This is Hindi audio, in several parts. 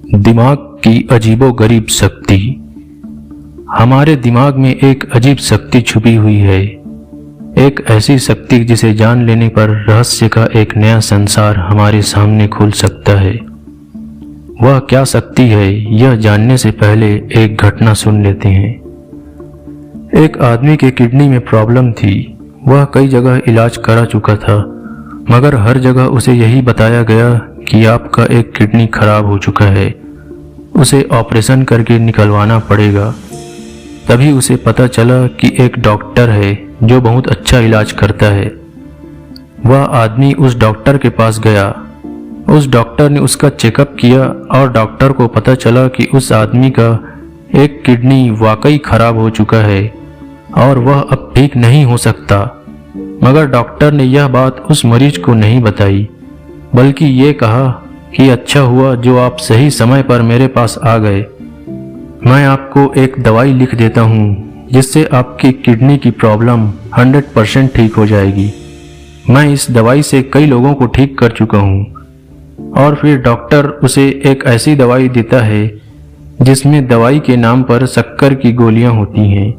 दिमाग की अजीबोगरीब शक्ति। हमारे दिमाग में एक अजीब शक्ति छुपी हुई है, एक ऐसी शक्ति जिसे जान लेने पर रहस्य का एक नया संसार हमारे सामने खुल सकता है। वह क्या शक्ति है, यह जानने से पहले एक घटना सुन लेते हैं। एक आदमी के किडनी में प्रॉब्लम थी। वह कई जगह इलाज करा चुका था, मगर हर जगह उसे यही बताया गया कि आपका एक किडनी खराब हो चुका है, उसे ऑपरेशन करके निकलवाना पड़ेगा। तभी उसे पता चला कि एक डॉक्टर है जो बहुत अच्छा इलाज करता है। वह आदमी उस डॉक्टर के पास गया। उस डॉक्टर ने उसका चेकअप किया और डॉक्टर को पता चला कि उस आदमी का एक किडनी वाकई खराब हो चुका है और वह अब ठीक नहीं हो सकता। मगर डॉक्टर ने यह बात उस मरीज को नहीं बताई, बल्कि ये कहा कि अच्छा हुआ जो आप सही समय पर मेरे पास आ गए। मैं आपको एक दवाई लिख देता हूँ जिससे आपकी किडनी की प्रॉब्लम 100% ठीक हो जाएगी। मैं इस दवाई से कई लोगों को ठीक कर चुका हूँ। और फिर डॉक्टर उसे एक ऐसी दवाई देता है जिसमें दवाई के नाम पर शक्कर की गोलियां होती हैं।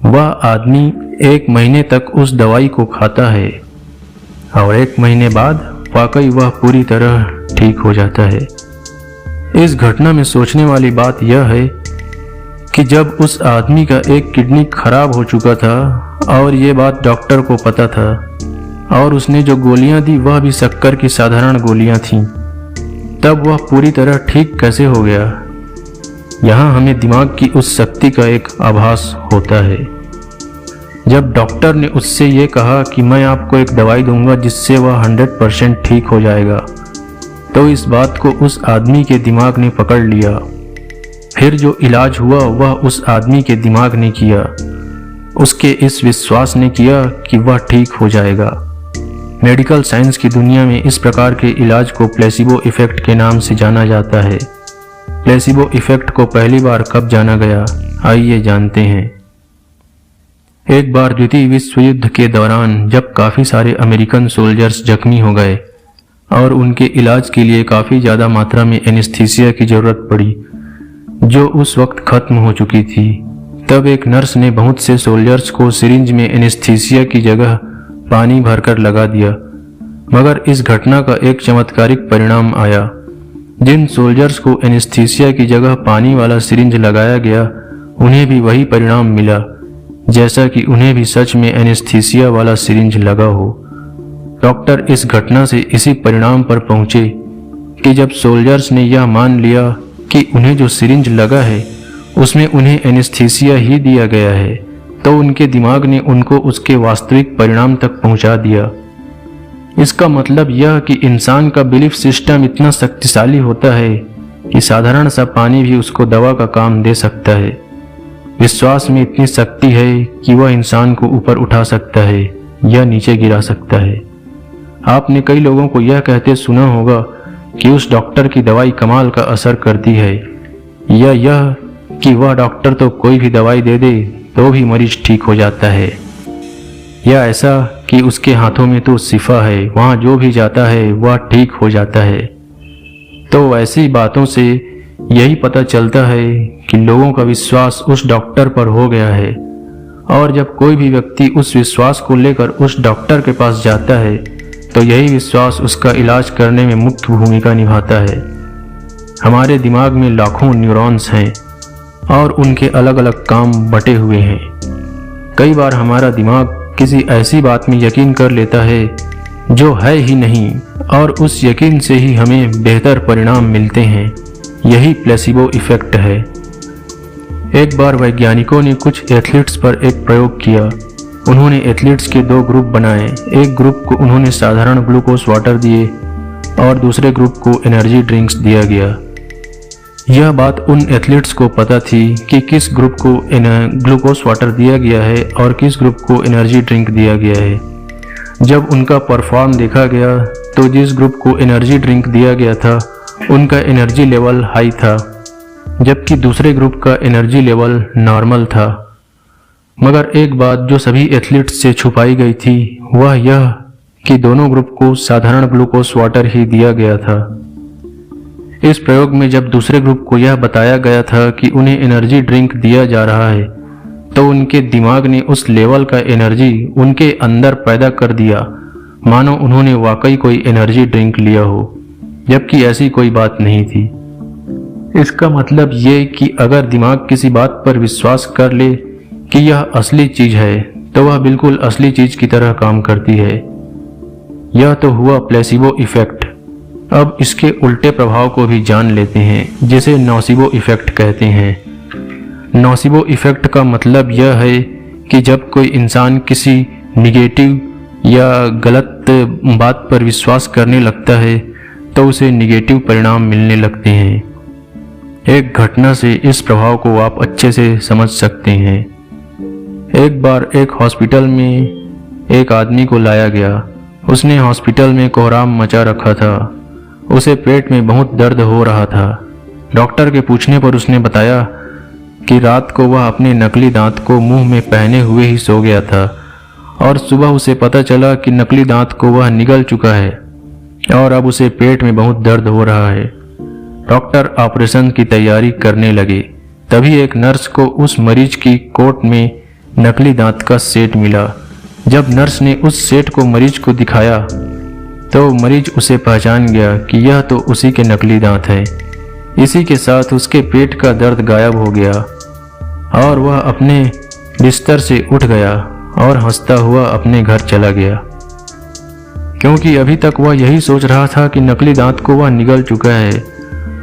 वह आदमी 1 महीने तक उस दवाई को खाता है और 1 महीने बाद वाकई वह पूरी तरह ठीक हो जाता है। इस घटना में सोचने वाली बात यह है कि जब उस आदमी का एक किडनी खराब हो चुका था और ये बात डॉक्टर को पता था और उसने जो गोलियां दी वह भी शक्कर की साधारण गोलियां थीं, तब वह पूरी तरह ठीक कैसे हो गया। यहाँ हमें दिमाग की उस शक्ति का एक आभास होता है। जब डॉक्टर ने उससे ये कहा कि मैं आपको एक दवाई दूंगा जिससे वह 100% ठीक हो जाएगा, तो इस बात को उस आदमी के दिमाग ने पकड़ लिया। फिर जो इलाज हुआ वह उस आदमी के दिमाग ने किया, उसके इस विश्वास ने किया कि वह ठीक हो जाएगा। मेडिकल साइंस की दुनिया में इस प्रकार के इलाज को प्लेसिबो इफेक्ट के नाम से जाना जाता है। प्लेसिबो इफेक्ट को पहली बार कब जाना गया, आइए जानते हैं। एक बार द्वितीय विश्व युद्ध के दौरान जब काफ़ी सारे अमेरिकन सोल्जर्स जख्मी हो गए और उनके इलाज के लिए काफ़ी ज़्यादा मात्रा में एनेस्थीसिया की ज़रूरत पड़ी, जो उस वक्त ख़त्म हो चुकी थी, तब एक नर्स ने बहुत से सोल्जर्स को सिरिंज में एनेस्थीसिया की जगह पानी भरकर लगा दिया। मगर इस घटना का एक चमत्कारिक परिणाम आया। जिन सोल्जर्स को एनेस्थीसिया की जगह पानी वाला सिरिंज लगाया गया, उन्हें भी वही परिणाम मिला जैसा कि उन्हें भी सच में एनेस्थीसिया वाला सिरिंज लगा हो। डॉक्टर इस घटना से इसी परिणाम पर पहुंचे कि जब सोल्जर्स ने यह मान लिया कि उन्हें जो सिरिंज लगा है उसमें उन्हें एनेस्थीसिया ही दिया गया है, तो उनके दिमाग ने उनको उसके वास्तविक परिणाम तक पहुंचा दिया। इसका मतलब यह कि इंसान का बिलीफ सिस्टम इतना शक्तिशाली होता है कि साधारण सा पानी भी उसको दवा का काम दे सकता है। विश्वास में इतनी शक्ति है कि वह इंसान को ऊपर उठा सकता है या नीचे गिरा सकता है। आपने कई लोगों को यह कहते सुना होगा कि उस डॉक्टर की दवाई कमाल का असर करती है, या यह कि वह डॉक्टर तो कोई भी दवाई दे दे तो भी मरीज ठीक हो जाता है, या ऐसा कि उसके हाथों में तो शिफा है, वहाँ जो भी जाता है वह ठीक हो जाता है। तो ऐसी बातों से यही पता चलता है कि लोगों का विश्वास उस डॉक्टर पर हो गया है, और जब कोई भी व्यक्ति उस विश्वास को लेकर उस डॉक्टर के पास जाता है तो यही विश्वास उसका इलाज करने में मुख्य भूमिका निभाता है। हमारे दिमाग में लाखों न्यूरॉन्स हैं और उनके अलग अलग काम बटे हुए हैं। कई बार हमारा दिमाग किसी ऐसी बात में यकीन कर लेता है जो है ही नहीं, और उस यकीन से ही हमें बेहतर परिणाम मिलते हैं। यही प्लेसिबो इफेक्ट है। एक बार वैज्ञानिकों ने कुछ एथलीट्स पर एक प्रयोग किया। उन्होंने एथलीट्स के 2 ग्रुप बनाए। एक ग्रुप को उन्होंने साधारण ग्लूकोज वाटर दिए और दूसरे ग्रुप को एनर्जी ड्रिंक्स दिया गया। यह बात उन एथलीट्स को पता थी कि किस ग्रुप को ग्लूकोज वाटर दिया गया है और किस ग्रुप को एनर्जी ड्रिंक दिया गया है। जब उनका परफॉर्म देखा गया तो जिस ग्रुप को एनर्जी ड्रिंक दिया गया था उनका एनर्जी लेवल हाई था, जबकि दूसरे ग्रुप का एनर्जी लेवल नॉर्मल था। मगर एक बात जो सभी एथलीट्स से छुपाई गई थी वह यह कि दोनों ग्रुप को साधारण ग्लूकोज वाटर ही दिया गया था। इस प्रयोग में जब दूसरे ग्रुप को यह बताया गया था कि उन्हें एनर्जी ड्रिंक दिया जा रहा है, तो उनके दिमाग ने उस लेवल का एनर्जी उनके अंदर पैदा कर दिया मानो उन्होंने वाकई कोई एनर्जी ड्रिंक लिया हो, जबकि ऐसी कोई बात नहीं थी। इसका मतलब ये कि अगर दिमाग किसी बात पर विश्वास कर ले कि यह असली चीज है, तो वह बिल्कुल असली चीज की तरह काम करती है। यह तो हुआ प्लेसिबो इफेक्ट। अब इसके उल्टे प्रभाव को भी जान लेते हैं, जिसे नोसिबो इफेक्ट कहते हैं। नोसिबो इफेक्ट का मतलब यह है कि जब कोई इंसान किसी निगेटिव या गलत बात पर विश्वास करने लगता है, तो उसे निगेटिव परिणाम मिलने लगते हैं। एक घटना से इस प्रभाव को आप अच्छे से समझ सकते हैं। एक बार एक हॉस्पिटल में एक आदमी को लाया गया। उसने हॉस्पिटल में कोहराम मचा रखा था। उसे पेट में बहुत दर्द हो रहा था। डॉक्टर के पूछने पर उसने बताया कि रात को वह अपने नकली दांत को मुंह में पहने हुए ही सो गया था और सुबह उसे पता चला कि नकली दांत को वह निगल चुका है और अब उसे पेट में बहुत दर्द हो रहा है। डॉक्टर ऑपरेशन की तैयारी करने लगे। तभी एक नर्स को उस मरीज की कोट में नकली दांत का सेट मिला। जब नर्स ने उस सेट को मरीज को दिखाया, तो मरीज उसे पहचान गया कि यह तो उसी के नकली दांत हैं। इसी के साथ उसके पेट का दर्द गायब हो गया और वह अपने बिस्तर से उठ गया और हंसता हुआ अपने घर चला गया, क्योंकि अभी तक वह यही सोच रहा था कि नकली दांत को वह निगल चुका है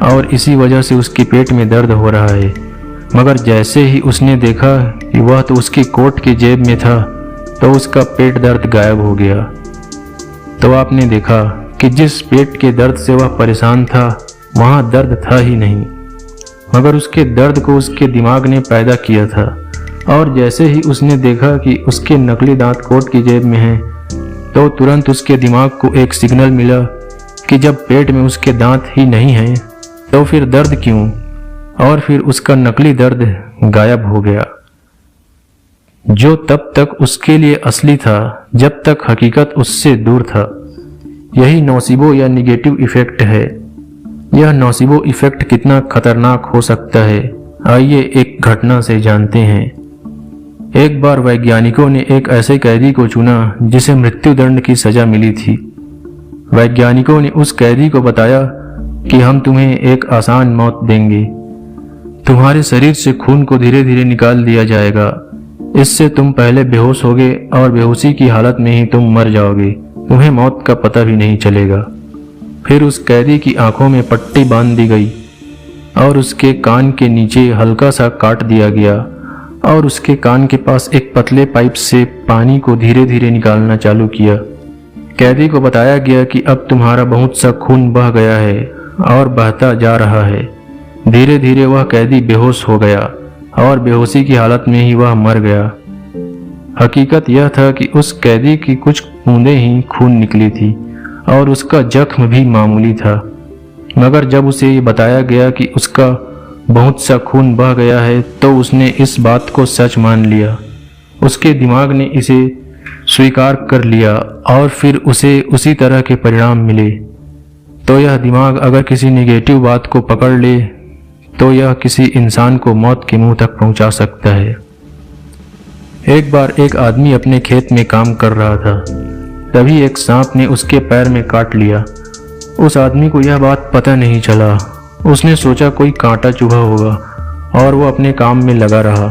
और इसी वजह से उसके पेट में दर्द हो रहा है। मगर जैसे ही उसने देखा कि वह तो उसकी कोट की जेब में था, तो उसका पेट दर्द गायब हो गया। तो आपने देखा कि जिस पेट के दर्द से वह परेशान था, वहाँ दर्द था ही नहीं, मगर उसके दर्द को उसके दिमाग ने पैदा किया था। और जैसे ही उसने देखा कि उसके नकली दांत कोट की जेब में हैं, तो तुरंत उसके दिमाग को एक सिग्नल मिला कि जब पेट में उसके दांत ही नहीं हैं, तो फिर दर्द क्यों? और फिर उसका नकली दर्द गायब हो गया, जो तब तक उसके लिए असली था, जब तक हकीकत उससे दूर था। यही नोसिबो या निगेटिव इफेक्ट है। यह नोसिबो इफेक्ट कितना खतरनाक हो सकता है, आइए एक घटना से जानते हैं। एक बार वैज्ञानिकों ने एक ऐसे कैदी को चुना जिसे मृत्युदंड की सजा मिली थी। वैज्ञानिकों ने उस कैदी को बताया कि हम तुम्हें एक आसान मौत देंगे। तुम्हारे शरीर से खून को धीरे धीरे निकाल दिया जाएगा। इससे तुम पहले बेहोश होगे और बेहोशी की हालत में ही तुम मर जाओगे। तुम्हें मौत का पता भी नहीं चलेगा। फिर उस कैदी की आंखों में पट्टी बांध दी गई और उसके कान के नीचे हल्का सा काट दिया गया और उसके कान के पास एक पतले पाइप से पानी को धीरे धीरे निकालना चालू किया। कैदी को बताया गया कि अब तुम्हारा बहुत सा खून बह गया है और बहता जा रहा है। धीरे धीरे वह कैदी बेहोश हो गया और बेहोशी की हालत में ही वह मर गया। हकीकत यह था कि उस कैदी की कुछ बूंदें ही खून निकली थी और उसका जख्म भी मामूली था। मगर जब उसे ये बताया गया कि उसका बहुत सा खून बह गया है, तो उसने इस बात को सच मान लिया। उसके दिमाग ने इसे स्वीकार कर लिया और फिर उसे उसी तरह के परिणाम मिले। तो यह दिमाग अगर किसी निगेटिव बात को पकड़ ले, तो यह किसी इंसान को मौत के मुंह तक पहुंचा सकता है। एक बार एक आदमी अपने खेत में काम कर रहा था। तभी एक सांप ने उसके पैर में काट लिया। उस आदमी को यह बात पता नहीं चला। उसने सोचा कोई कांटा चुभा होगा और वो अपने काम में लगा रहा।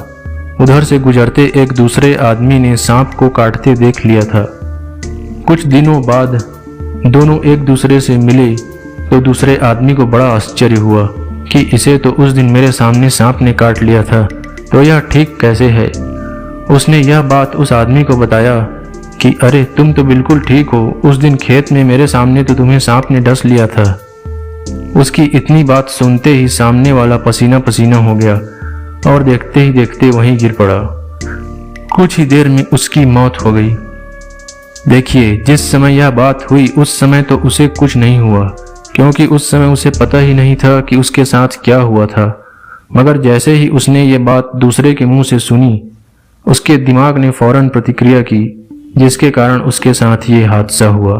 उधर से गुजरते एक दूसरे आदमी ने सांप को काटते देख लिया था। कुछ दिनों बाद दोनों एक दूसरे से मिले तो दूसरे आदमी को बड़ा आश्चर्य हुआ कि इसे तो उस दिन मेरे सामने सांप ने काट लिया था, तो यह ठीक कैसे है। उसने यह बात उस आदमी को बताया कि अरे तुम तो बिल्कुल ठीक हो, उस दिन खेत में मेरे सामने तो तुम्हें सांप ने डस लिया था। उसकी इतनी बात सुनते ही सामने वाला पसीना पसीना हो गया और देखते ही देखते वहीं गिर पड़ा। कुछ ही देर में उसकी मौत हो गई। देखिए, जिस समय यह बात हुई उस समय तो उसे कुछ नहीं हुआ, क्योंकि उस समय उसे पता ही नहीं था कि उसके साथ क्या हुआ था। मगर जैसे ही उसने ये बात दूसरे के मुंह से सुनी, उसके दिमाग ने फौरन प्रतिक्रिया की, जिसके कारण उसके साथ ये हादसा हुआ।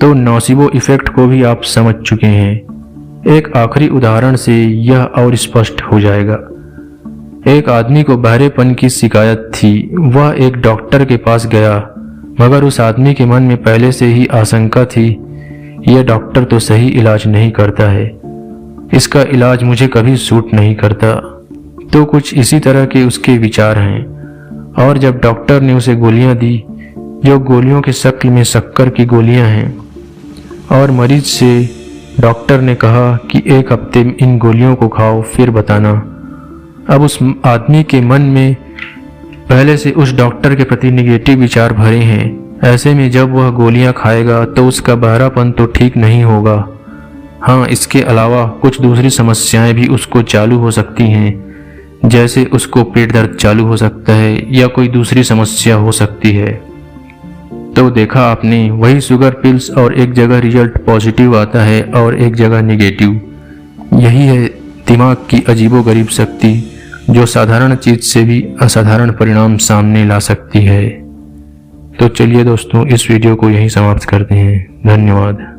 तो नोसिबो इफेक्ट को भी आप समझ चुके हैं। एक आखिरी उदाहरण से यह और स्पष्ट हो जाएगा। एक आदमी को बहरेपन की शिकायत थी। वह एक डॉक्टर के पास गया, मगर उस आदमी के मन में पहले से ही आशंका थी, यह डॉक्टर तो सही इलाज नहीं करता है, इसका इलाज मुझे कभी सूट नहीं करता। तो कुछ इसी तरह के उसके विचार हैं। और जब डॉक्टर ने उसे गोलियां दी, जो गोलियों के शक्ल में शक्कर की गोलियां हैं, और मरीज से डॉक्टर ने कहा कि 1 हफ्ते में इन गोलियों को खाओ, फिर बताना। अब उस आदमी के मन में पहले से उस डॉक्टर के प्रति निगेटिव विचार भरे हैं। ऐसे में जब वह गोलियां खाएगा तो उसका बहरापन तो ठीक नहीं होगा। हाँ, इसके अलावा कुछ दूसरी समस्याएं भी उसको चालू हो सकती हैं, जैसे उसको पेट दर्द चालू हो सकता है या कोई दूसरी समस्या हो सकती है। तो देखा आपने, वही शुगर पिल्स, और एक जगह रिजल्ट पॉजिटिव आता है और एक जगह निगेटिव। यही है दिमाग की अजीबोगरीब शक्ति, जो साधारण चीज से भी असाधारण परिणाम सामने ला सकती है। तो चलिए दोस्तों, इस वीडियो को यहीं समाप्त करते हैं। धन्यवाद।